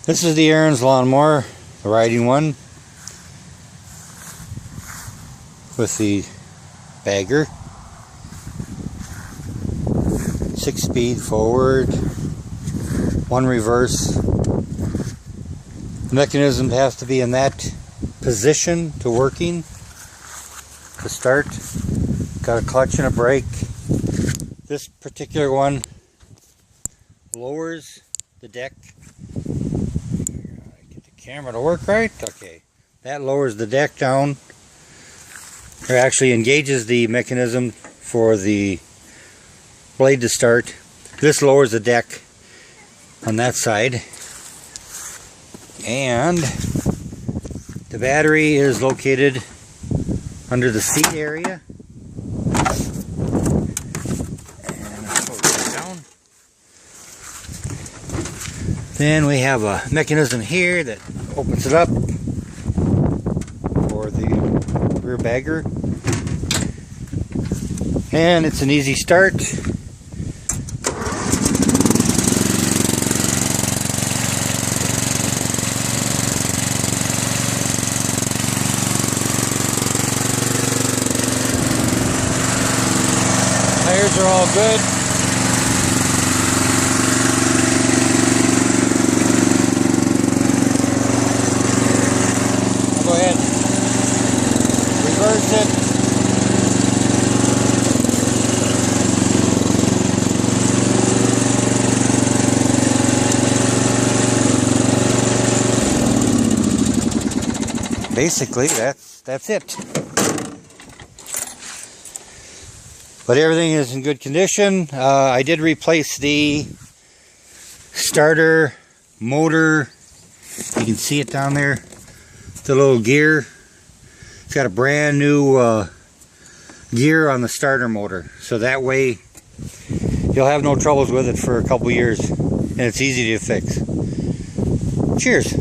This is the Arens lawnmower, the riding one, with the bagger. 6-speed forward, 1 reverse. The mechanism has to be in that position to working to start. Got a clutch and a brake. This particular one lowers the deck. Get the camera to work right. Okay, that lowers the deck down. It actually engages the mechanism for the blade to start. This lowers the deck on that side, and the battery is located under the seat area. And I'll put it down. Then we have a mechanism here that opens it up for the rear bagger, and it's an easy start. Tires are all good. I'll go ahead, reverse it. Basically, that's it. But everything is in good condition. I did replace the starter motor. You can see it down there. The little gear. It's got a brand new gear on the starter motor. So that way you'll have no troubles with it for a couple years. And it's easy to fix. Cheers.